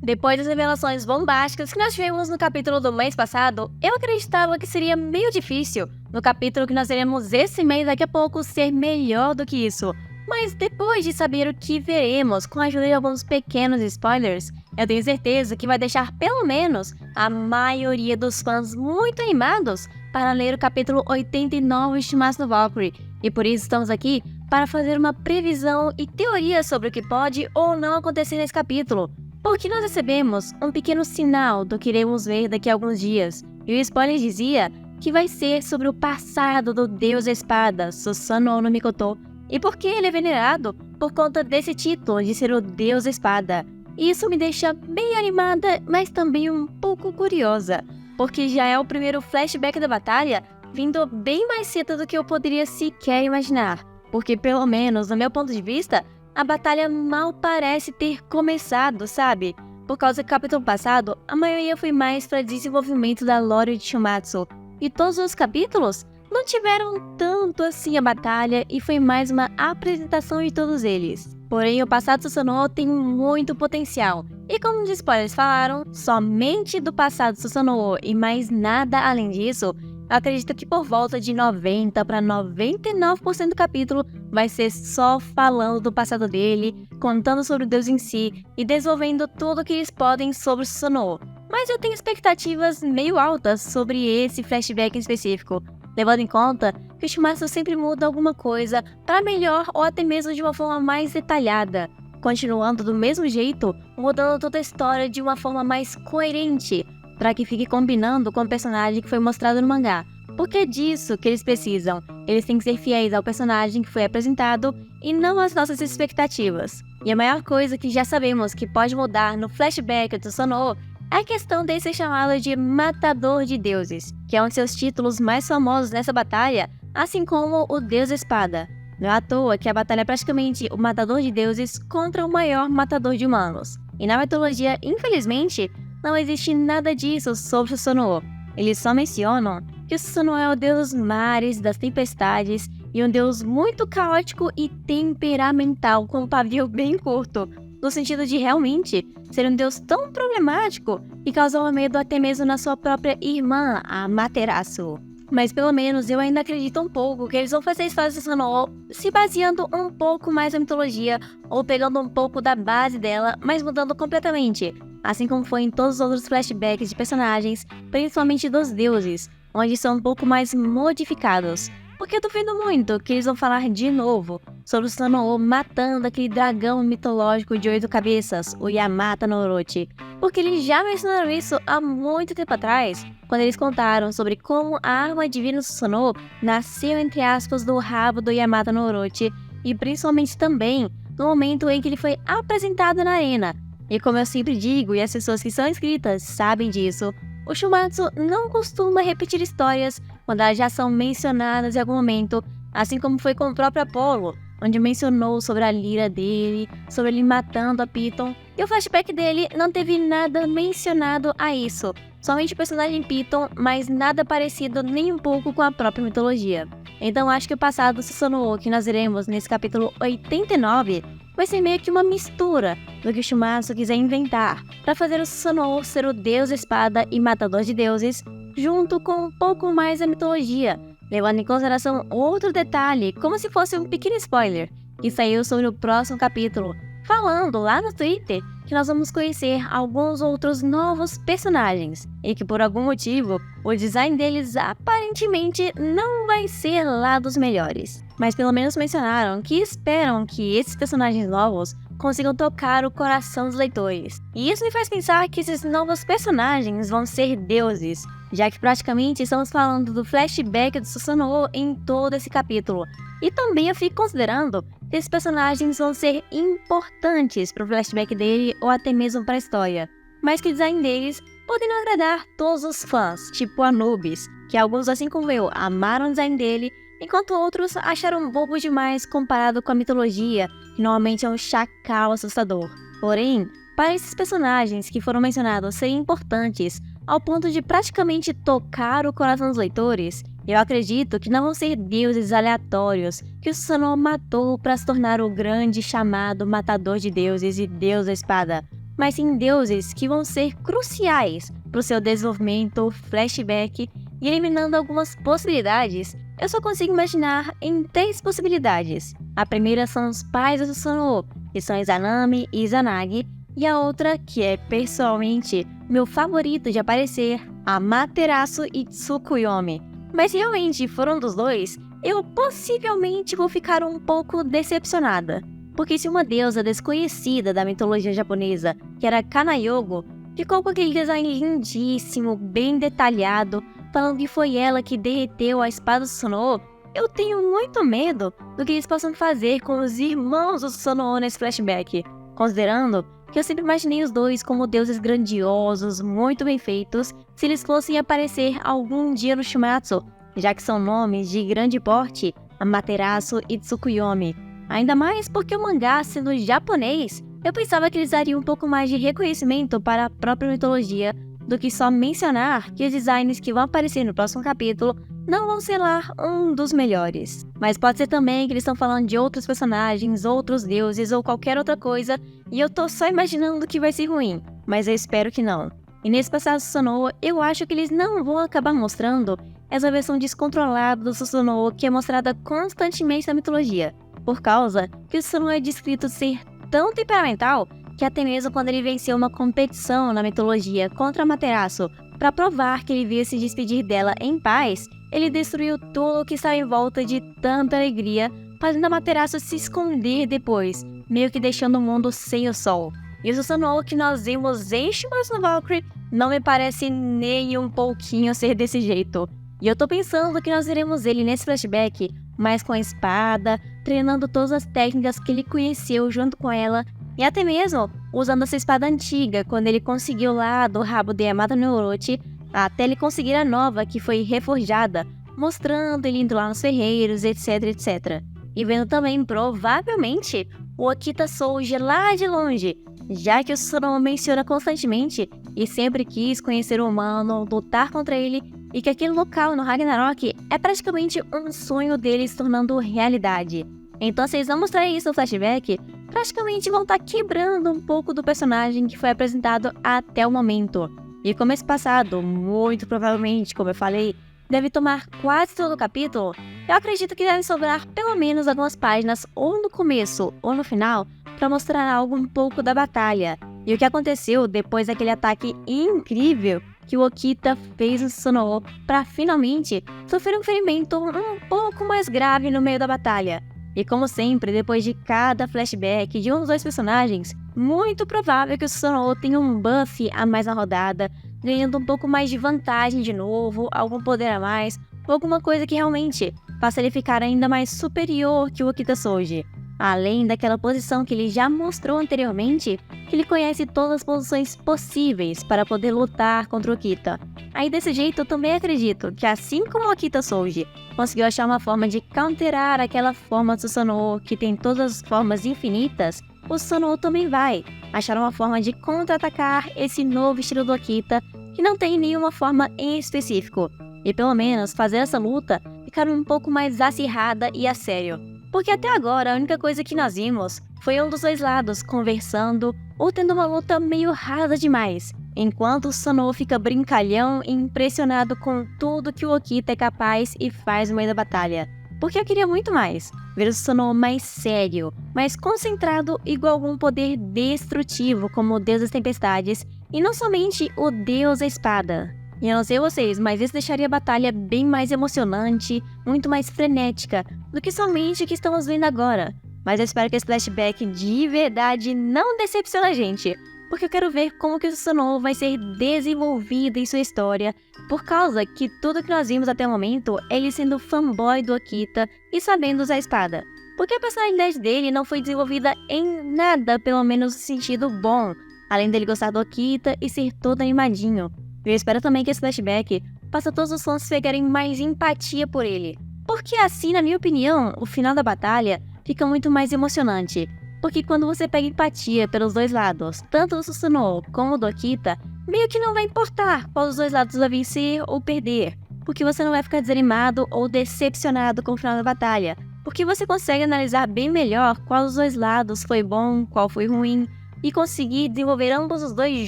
Depois das revelações bombásticas que nós tivemos no capítulo do mês passado, eu acreditava que seria meio difícil, no capítulo que nós teremos esse mês daqui a pouco, ser melhor do que isso. Mas depois de saber o que veremos, com a ajuda de alguns pequenos spoilers, eu tenho certeza que vai deixar pelo menos a maioria dos fãs muito animados para ler o capítulo 89 de Shimatsu no Valkyrie. E por isso estamos aqui para fazer uma previsão e teoria sobre o que pode ou não acontecer nesse capítulo. Porque nós recebemos um pequeno sinal do que iremos ver daqui a alguns dias, e o spoiler dizia que vai ser sobre o passado do Deus Espada, Susanoo no Mikoto, e por que ele é venerado por conta desse título de ser o Deus Espada. E isso me deixa bem animada, mas também um pouco curiosa, porque já é o primeiro flashback da batalha vindo bem mais cedo do que eu poderia sequer imaginar, porque pelo menos no meu ponto de vista, a batalha mal parece ter começado, sabe? Por causa do capítulo passado, a maioria foi mais para desenvolvimento da lore de Shumatsu, e todos os capítulos não tiveram tanto assim a batalha e foi mais uma apresentação de todos eles. Porém, o passado de Susanoo tem muito potencial, e como os spoilers falaram, somente do passado de Susanoo e mais nada além disso, eu acredito que por volta de 90 para 99% do capítulo vai ser só falando do passado dele, contando sobre o Deus em si e desenvolvendo tudo o que eles podem sobre o Susanoo. Mas eu tenho expectativas meio altas sobre esse flashback em específico, levando em conta que o Shumatsu sempre muda alguma coisa para melhor ou até mesmo de uma forma mais detalhada, continuando do mesmo jeito, mudando toda a história de uma forma mais coerente, para que fique combinando com o personagem que foi mostrado no mangá. Porque é disso que eles precisam. Eles têm que ser fiéis ao personagem que foi apresentado e não às nossas expectativas. E a maior coisa que já sabemos que pode mudar no flashback do Susanoo é a questão dele ser chamado de Matador de Deuses, que é um de seus títulos mais famosos nessa batalha, assim como o Deus Espada. Não é à toa que a batalha é praticamente o Matador de Deuses contra o maior matador de humanos. E na mitologia, infelizmente, não existe nada disso sobre o Susanoo. Eles só mencionam que o Susanoo é o deus dos mares, das tempestades e um deus muito caótico e temperamental, com um pavio bem curto, no sentido de realmente ser um deus tão problemático que causava medo até mesmo na sua própria irmã, a Materaço. Mas pelo menos eu ainda acredito um pouco que eles vão fazer histórias de Susanoo se baseando um pouco mais na mitologia ou pegando um pouco da base dela, mas mudando completamente. Assim como foi em todos os outros flashbacks de personagens, principalmente dos deuses, onde são um pouco mais modificados. Porque eu duvido muito que eles vão falar de novo sobre o Susanoo matando aquele dragão mitológico de 8 cabeças, o Yamata no Orochi. Porque eles já mencionaram isso há muito tempo atrás, quando eles contaram sobre como a arma divina do Susanoo nasceu entre aspas do rabo do Yamata no Orochi, e principalmente também no momento em que ele foi apresentado na arena. E como eu sempre digo, e as pessoas que são inscritas sabem disso, o Shumatsu não costuma repetir histórias quando elas já são mencionadas em algum momento, assim como foi com o próprio Apollo, onde mencionou sobre a lira dele, sobre ele matando a Piton, e o flashback dele não teve nada mencionado a isso, somente o personagem Piton, mas nada parecido nem um pouco com a própria mitologia. Então acho que o passado do Susanoo que nós iremos nesse capítulo 89 vai ser meio que uma mistura do que o Shumatsu quiser inventar, para fazer o Susanoo ser o Deus Espada e Matador de Deuses, junto com um pouco mais da mitologia, levando em consideração outro detalhe, como se fosse um pequeno spoiler, que saiu sobre o próximo capítulo, falando lá no Twitter que nós vamos conhecer alguns outros novos personagens, e que por algum motivo, o design deles aparentemente não vai ser lá dos melhores. Mas pelo menos mencionaram que esperam que esses personagens novos consigam tocar o coração dos leitores. E isso me faz pensar que esses novos personagens vão ser deuses, já que praticamente estamos falando do flashback do Susanoo em todo esse capítulo. E também eu fico considerando que esses personagens vão ser importantes para o flashback dele ou até mesmo para a história, mas que o design deles podem não agradar todos os fãs, tipo Anubis, que alguns, assim como eu, amaram o design dele, enquanto outros acharam bobo demais comparado com a mitologia, que normalmente é um chacal assustador. Porém, para esses personagens que foram mencionados serem importantes ao ponto de praticamente tocar o coração dos leitores, eu acredito que não vão ser deuses aleatórios que o Susanoo matou para se tornar o grande chamado Matador de Deuses e Deus da Espada, mas sim deuses que vão ser cruciais para o seu desenvolvimento, flashback, e eliminando algumas possibilidades. Eu só consigo imaginar em 3 possibilidades. A primeira são os pais do Susanoo, que são Izanami e Izanagi, e a outra, que é pessoalmente meu favorito de aparecer, Amaterasu e Tsukuyomi. Mas se realmente for um dos dois, eu possivelmente vou ficar um pouco decepcionada. Porque se uma deusa desconhecida da mitologia japonesa, que era Kanayogo, ficou com aquele design lindíssimo, bem detalhado, falando que foi ela que derreteu a espada do Susanoo, eu tenho muito medo do que eles possam fazer com os irmãos do Susanoo nesse flashback, considerando que eu sempre imaginei os dois como deuses grandiosos, muito bem feitos, se eles fossem aparecer algum dia no Shumatsu, já que são nomes de grande porte, Amaterasu e Tsukuyomi. Ainda mais porque o mangá, sendo japonês, eu pensava que eles dariam um pouco mais de reconhecimento para a própria mitologia do que só mencionar que os designs que vão aparecer no próximo capítulo não vão ser lá um dos melhores. Mas pode ser também que eles estão falando de outros personagens, outros deuses ou qualquer outra coisa, e eu tô só imaginando que vai ser ruim, mas eu espero que não. E nesse passado Susanoo, eu acho que eles não vão acabar mostrando essa versão descontrolada do Susanoo que é mostrada constantemente na mitologia, por causa que o Susanoo é descrito ser tão temperamental que até mesmo quando ele venceu uma competição na mitologia contra Amaterasu para provar que ele veio se despedir dela em paz, ele destruiu tudo o que estava em volta de tanta alegria, fazendo Amaterasu se esconder depois, meio que deixando o mundo sem o sol. E o Susanoo que nós vimos em Shumatsu no Valkyrie não me parece nem um pouquinho ser desse jeito. E eu tô pensando que nós veremos ele nesse flashback, mas com a espada, treinando todas as técnicas que ele conheceu junto com ela, e até mesmo usando essa espada antiga, quando ele conseguiu lá do rabo de Yamato no Orochi, até ele conseguir a nova que foi reforjada, mostrando ele indo lá nos ferreiros, etc, etc. E vendo também, provavelmente, o Okita Souji lá de longe, já que o Susanoo menciona constantemente e sempre quis conhecer o humano, lutar contra ele, e que aquele local no Ragnarok é praticamente um sonho dele se tornando realidade. Então, se eles vão mostrar isso no flashback, praticamente vão estar quebrando um pouco do personagem que foi apresentado até o momento. E como esse passado, muito provavelmente, como eu falei, deve tomar quase todo o capítulo, eu acredito que devem sobrar pelo menos algumas páginas ou no começo ou no final para mostrar algo um pouco da batalha. E o que aconteceu depois daquele ataque incrível que o Okita fez no Susanoo para finalmente sofrer um ferimento um pouco mais grave no meio da batalha. E como sempre, depois de cada flashback de um dos dois personagens, muito provável que o Susanoo tenha um buff a mais na rodada, ganhando um pouco mais de vantagem de novo, algum poder a mais, ou alguma coisa que realmente faça ele ficar ainda mais superior que o Okita Souji. Além daquela posição que ele já mostrou anteriormente, que ele conhece todas as posições possíveis para poder lutar contra o Okita. Aí desse jeito eu também acredito que assim como o Okita Souji conseguiu achar uma forma de counterar aquela forma do Susanoo que tem todas as formas infinitas, o Susanoo também vai achar uma forma de contra-atacar esse novo estilo do Okita que não tem nenhuma forma em específico. E pelo menos fazer essa luta ficar um pouco mais acirrada e a sério. Porque até agora a única coisa que nós vimos foi um dos dois lados conversando ou tendo uma luta meio rasa demais, enquanto o Susanoo fica brincalhão e impressionado com tudo que o Okita é capaz e faz no meio da batalha. Porque eu queria muito mais, ver o Susanoo mais sério, mais concentrado igual algum poder destrutivo como o Deus das Tempestades, e não somente o Deus da Espada. E eu não sei vocês, mas isso deixaria a batalha bem mais emocionante, muito mais frenética, do que somente o que estamos vendo agora. Mas eu espero que esse flashback de verdade não decepcione a gente, porque eu quero ver como que o Susanoo vai ser desenvolvido em sua história, por causa que tudo que nós vimos até o momento é ele sendo fanboy do Okita e sabendo usar a espada. Porque a personalidade dele não foi desenvolvida em nada, pelo menos no sentido bom, além dele gostar do Okita e ser todo animadinho. Eu espero também que esse flashback faça todos os fãs pegarem mais empatia por ele. Porque assim, na minha opinião, o final da batalha fica muito mais emocionante. Porque quando você pega empatia pelos dois lados, tanto do Susanoo como do Okita, meio que não vai importar qual dos dois lados vai vencer ou perder. Porque você não vai ficar desanimado ou decepcionado com o final da batalha. Porque você consegue analisar bem melhor qual dos dois lados foi bom, qual foi ruim. e conseguir desenvolver ambos os dois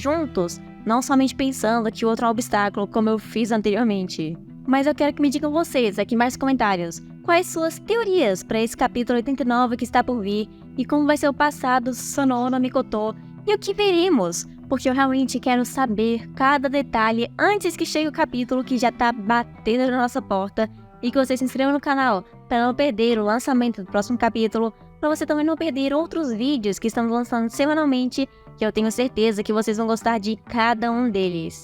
juntos, não somente pensando que o outro é um obstáculo, como eu fiz anteriormente. Mas eu quero que me digam vocês aqui mais comentários, quais suas teorias para esse capítulo 89 que está por vir, e como vai ser o passado Sanoo no Mikoto, e o que veremos, porque eu realmente quero saber cada detalhe antes que chegue o capítulo que já tá batendo na nossa porta, e que você se inscreva no canal para não perder o lançamento do próximo capítulo, para você também não perder outros vídeos que estamos lançando semanalmente, que eu tenho certeza que vocês vão gostar de cada um deles.